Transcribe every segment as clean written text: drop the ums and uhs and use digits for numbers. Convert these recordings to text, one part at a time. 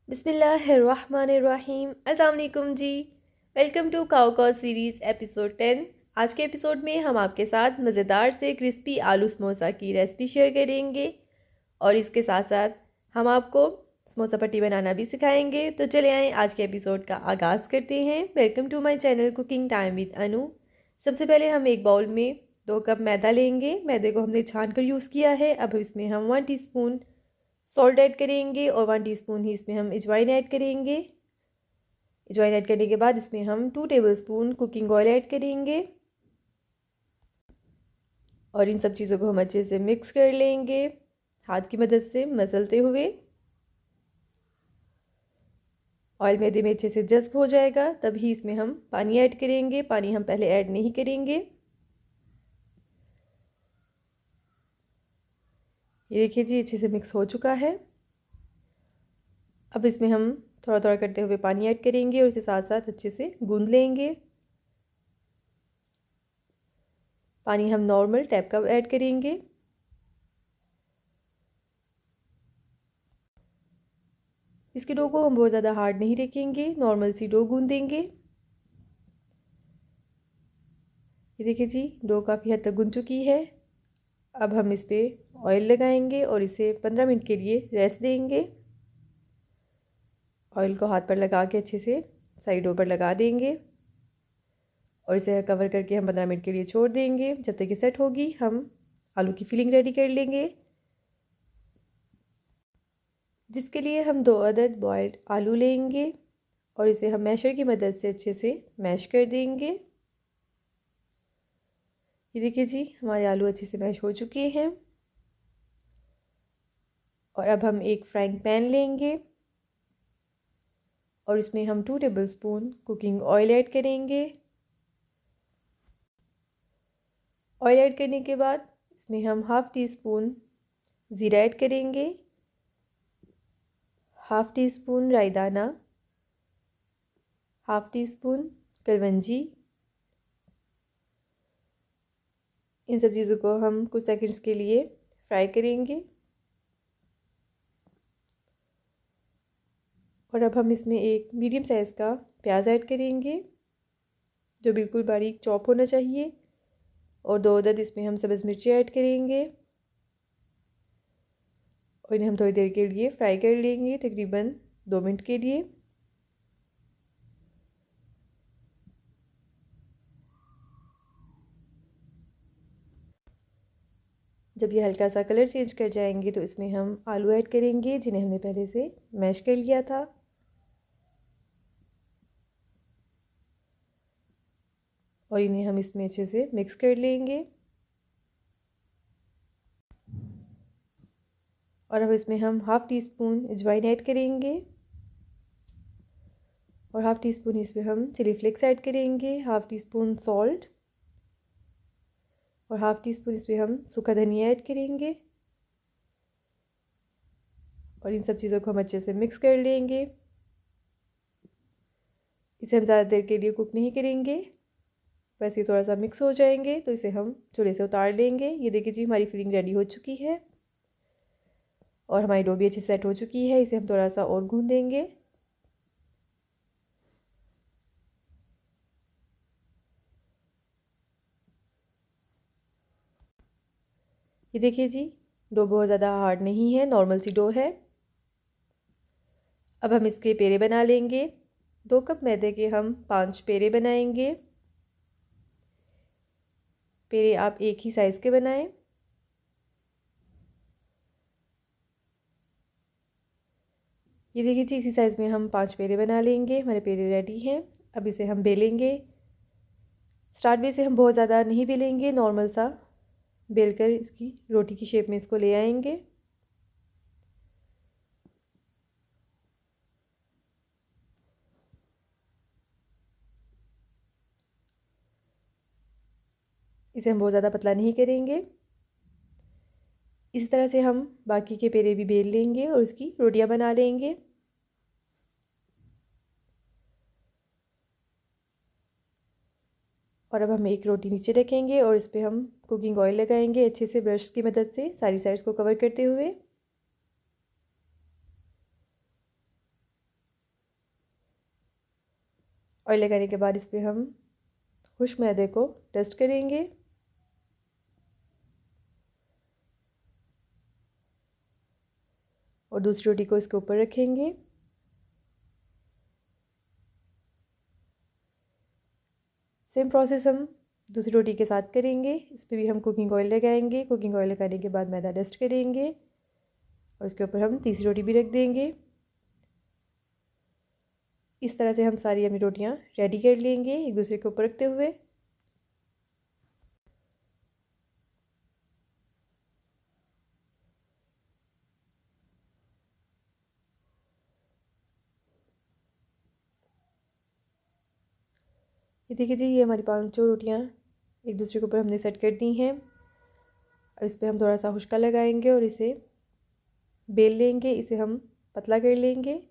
बिस्मिल्लाहिर्रहमानिर्रहीम। अस्सलाम वालेकुम जी। वेलकम टू काओ सीरीज़ एपिसोड 10। आज के एपिसोड में हम आपके साथ मज़ेदार से क्रिस्पी आलू समोसा की रेसिपी शेयर करेंगे और इसके साथ साथ हम आपको समोसा पट्टी बनाना भी सिखाएंगे। तो चले आएँ आज के एपिसोड का आगाज़ करते हैं। Welcome to my channel cooking time with Anu. सबसे पहले हम एक बाउल में 2 कप मैदा लेंगे। मैदे को हमने छान कर यूज़ किया है। अब इसमें हम 1 टीस्पून सॉल्ट ऐड करेंगे और 1 टीस्पून ही इसमें हम अजवाइन ऐड करेंगे। अजवाइन ऐड करने के बाद इसमें हम 2 टेबलस्पून कुकिंग ऑयल ऐड करेंगे और इन सब चीज़ों को हम अच्छे से मिक्स कर लेंगे हाथ की मदद से मसलते हुए। ऑयल मैदे में अच्छे से जज्ब हो जाएगा तभी इसमें हम पानी ऐड करेंगे। पानी हम पहले ऐड नहीं करेंगे। ये देखिए जी अच्छे से मिक्स हो चुका है। अब इसमें हम थोड़ा थोड़ा करते हुए पानी ऐड करेंगे और इसे साथ साथ अच्छे से गूंद लेंगे। पानी हम नॉर्मल टैप का ऐड करेंगे। इसके डो को हम बहुत ज़्यादा हार्ड नहीं रखेंगे, नॉर्मल सी डो गूंदेंगे। ये देखिए जी डो काफ़ी हद तक गूंद चुकी है। अब हम इस पर ऑयल लगाएंगे और इसे 15 मिनट के लिए रेस्ट देंगे। ऑयल को हाथ पर लगा के अच्छे से साइडों पर लगा देंगे और इसे कवर करके हम 15 मिनट के लिए छोड़ देंगे। जब तक ये सेट होगी हम आलू की फिलिंग रेडी कर लेंगे, जिसके लिए हम 2 अदद बॉयल्ड आलू लेंगे और इसे हम मैशर की मदद से अच्छे से मैश कर देंगे। ये देखिए जी हमारे आलू अच्छे से मैश हो चुके हैं और अब हम एक फ्राइंग पैन लेंगे और इसमें हम 2 टेबलस्पून कुकिंग ऑयल ऐड करेंगे। ऑयल ऐड करने के बाद इसमें हम हाफ़ टी स्पून ज़ीरा ऐड करेंगे, हाफ़ टी स्पून राई दाना, हाफ़ टी स्पून कलवंजी। इन सब चीज़ों को हम कुछ सेकंड्स के लिए फ्राई करेंगे और अब हम इसमें एक मीडियम साइज़ का प्याज ऐड करेंगे जो बिल्कुल बारीक चॉप होना चाहिए और 2 अदद इसमें हम सब्ज़ मिर्ची ऐड करेंगे और इन्हें हम थोड़ी देर के लिए फ्राई कर लेंगे, तकरीबन 2 मिनट के लिए। जब ये हल्का सा कलर चेंज कर जाएंगे तो इसमें हम आलू ऐड करेंगे जिन्हें हमने पहले से मैश कर लिया था और इन्हें हम इसमें अच्छे से मिक्स कर लेंगे। और अब इसमें हम हाफ़ टी स्पून अजवाइन ऐड करेंगे और हाफ़ टी स्पून इसमें हम चिली फ्लेक्स ऐड करेंगे, हाफ़ टी स्पून सॉल्ट और हाफ़ टी स्पून इसमें हम सूखा धनिया ऐड करेंगे और इन सब चीज़ों को हम अच्छे से मिक्स कर लेंगे। इसे हम ज़्यादा देर के लिए कुक नहीं करेंगे, बस ये थोड़ा सा मिक्स हो जाएंगे तो इसे हम चूल्हे से उतार लेंगे। ये देखिए जी हमारी फिलिंग रेडी हो चुकी है और हमारी डो भी अच्छी सेट हो चुकी है। इसे हम थोड़ा सा और गूंदेंगे। ये देखिए जी डो बहुत ज़्यादा हार्ड नहीं है, नॉर्मल सी डो है। अब हम इसके पेड़े बना लेंगे। 2 कप मैदे के हम 5 पेड़े बनाएंगे। पेड़े आप एक ही साइज़ के बनाएं। ये देखिए जी इसी साइज़ में हम 5 पेड़े बना लेंगे। हमारे पेड़े रेडी हैं। अब इसे हम बेलेंगे। स्टार्ट में से हम बहुत ज़्यादा नहीं बेलेंगे, नॉर्मल सा बेल कर इसकी रोटी की शेप में इसको ले आएंगे। इसे हम बहुत ज़्यादा पतला नहीं करेंगे। इसी तरह से हम बाकी के पेड़े भी बेल लेंगे और उसकी रोटियां बना लेंगे। और अब हम एक रोटी नीचे रखेंगे और इस पर हम कुकिंग ऑयल लगाएंगे अच्छे से ब्रश की मदद से सारी साइड्स को कवर करते हुए। ऑयल लगाने के बाद इस पर हम खुश्क मैदे को डस्ट करेंगे। और दूसरी रोटी को इसके ऊपर रखेंगे। सेम प्रोसेस हम दूसरी रोटी के साथ करेंगे। इस पर भी हम कुकिंग ऑयल लगाएंगे। कुकिंग ऑयल लगाने के बाद मैदा डस्ट करेंगे और उसके ऊपर हम तीसरी रोटी भी रख देंगे। इस तरह से हम सारी अपनी रोटियां रेडी कर लेंगे एक दूसरे के ऊपर रखते हुए। ये देखिए जी, ये हमारी पांचों रोटियां एक दूसरे के ऊपर हमने सेट कर दी हैं। अब इस पर हम थोड़ा सा खुश्का लगाएंगे और इसे बेल लेंगे। इसे हम पतला कर लेंगे।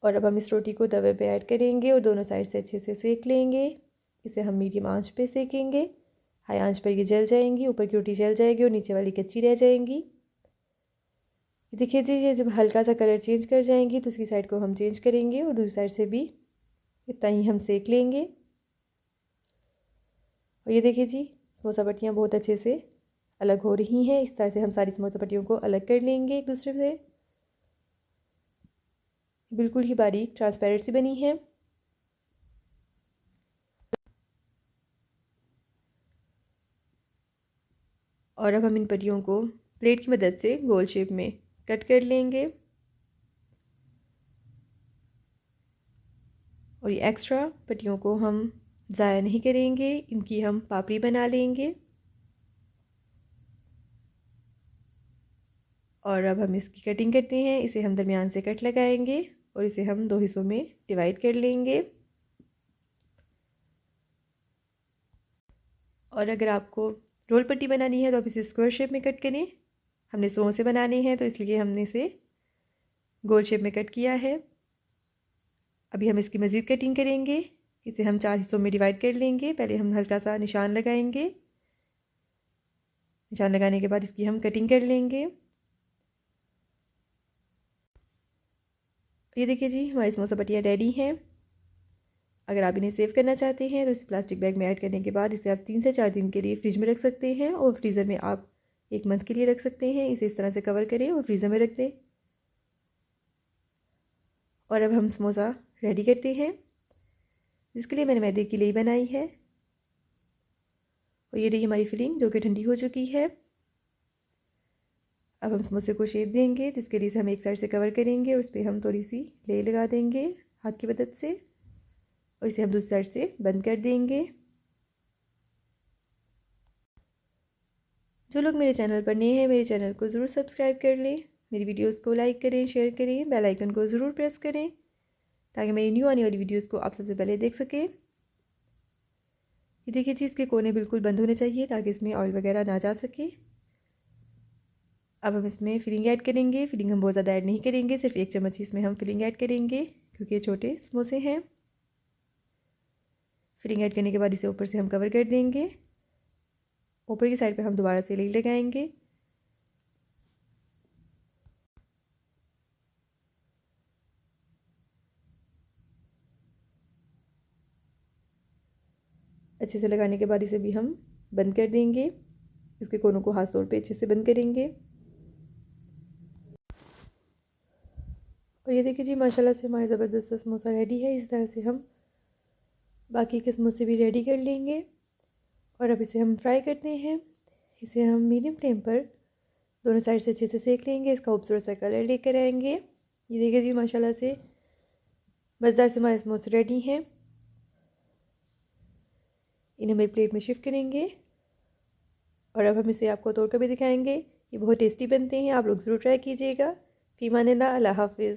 और अब हम इस रोटी को तवे पे ऐड करेंगे और दोनों साइड से अच्छे से सेक लेंगे। इसे हम मीडियम आंच पे सेकेंगे। हाई आंच पर ये जल जाएंगी, ऊपर की रोटी जल जाएगी और नीचे वाली कच्ची रह जाएंगी। देखिए जी, ये जब हल्का सा कलर चेंज कर जाएंगी तो उसकी साइड को हम चेंज करेंगे और दूसरी साइड से भी इतना ही हम सेक लेंगे। और ये देखिए जी, समोसा पट्टियाँ बहुत अच्छे से अलग हो रही हैं। इस तरह से हम सारी समोसा पट्टियों को अलग कर लेंगे एक दूसरे से। बिल्कुल ही बारीक ट्रांसपेरेंट सी बनी है। और अब हम इन पट्टियों को प्लेट की मदद से गोल शेप में कट कर लेंगे। और ये एक्स्ट्रा पट्टियों को हम ज़ाया नहीं करेंगे, इनकी हम पापड़ी बना लेंगे। और अब हम इसकी कटिंग करते हैं। इसे हम दरमियान से कट लगाएंगे और इसे हम दो हिस्सों में डिवाइड कर लेंगे। और अगर आपको रोल पट्टी बनानी है तो आप इसे स्क्वायर शेप में कट करें। हमने समोसे बनाने हैं तो इसलिए हमने इसे गोल शेप में कट किया है। अभी हम इसकी मज़ीद कटिंग करेंगे। इसे हम 4 हिस्सों में डिवाइड कर लेंगे। पहले हम हल्का सा निशान लगाएंगे। निशान लगाने के बाद इसकी हम कटिंग कर लेंगे। ये देखिए जी, हमारी समोसा पट्टियाँ रेडी हैं। अगर आप इन्हें सेव करना चाहते हैं तो इसे प्लास्टिक बैग में ऐड करने के बाद इसे आप 3 से 4 दिन के लिए फ्रिज में रख सकते हैं और फ्रीज़र में आप 1 मंथ के लिए रख सकते हैं। इसे इस तरह से कवर करें और फ्रीज़र में रख दें। और अब हम समोसा रेडी करते हैं, जिसके लिए मैंने मैदे की लेई बनाई है। और ये रही हमारी फिलिंग जो कि ठंडी हो चुकी है। अब हम समोसे को शेप देंगे, जिसके लिए हम एक साइड से कवर करेंगे और उस पर हम थोड़ी सी लेई लगा देंगे हाथ की मदद से और इसे हम दूसरी साइड से बंद कर देंगे। जो लोग मेरे चैनल पर नए हैं, मेरे चैनल को ज़रूर सब्सक्राइब कर लें। मेरी वीडियोस को लाइक करें, शेयर करें, बेल आइकन को ज़रूर प्रेस करें ताकि मेरी न्यू आने वाली वीडियोस को आप सबसे पहले देख सकें। ये देखिए जी, इसके कोने बिल्कुल बंद होने चाहिए ताकि इसमें ऑयल वगैरह ना जा सके। अब हम इसमें फिलिंग ऐड करेंगे। फिलिंग हम बहुत ज़्यादा ऐड नहीं करेंगे, सिर्फ 1 चम्मच ही इसमें हम फिलिंग ऐड करेंगे क्योंकि ये छोटे समोसे हैं। फिलिंग ऐड करने के बाद इसे ऊपर से हम कवर कर देंगे। ऊपर की साइड पे हम दोबारा से लेई लगाएंगे। अच्छे से लगाने के बाद इसे भी हम बंद कर देंगे। इसके कोनों को हाथ तोड़ पे अच्छे से बंद करेंगे। और ये देखिए जी, माशाल्लाह से हमारा ज़बरदस्त समोसा रेडी है। इस तरह से हम बाकी के समोसे भी रेडी कर लेंगे। और अब इसे हम फ्राई करते हैं। इसे हम मीडियम फ्लेम पर दोनों साइड से अच्छे से सेक लेंगे। इसका खूबसूरत सा कलर लेकर आएंगे। ये देखिए जी, माशाल्लाह से मज़ेदार से हमारे समोसे रेडी हैं। इन्हें हम एक प्लेट में शिफ्ट करेंगे और अब हम इसे आपको तोड़ कर भी दिखाएंगे। ये बहुत टेस्टी बनते हैं, आप लोग ज़रूर ट्राई कीजिएगा। फ़ी अमानिल्लाह, अल्लाह हाफ़िज़।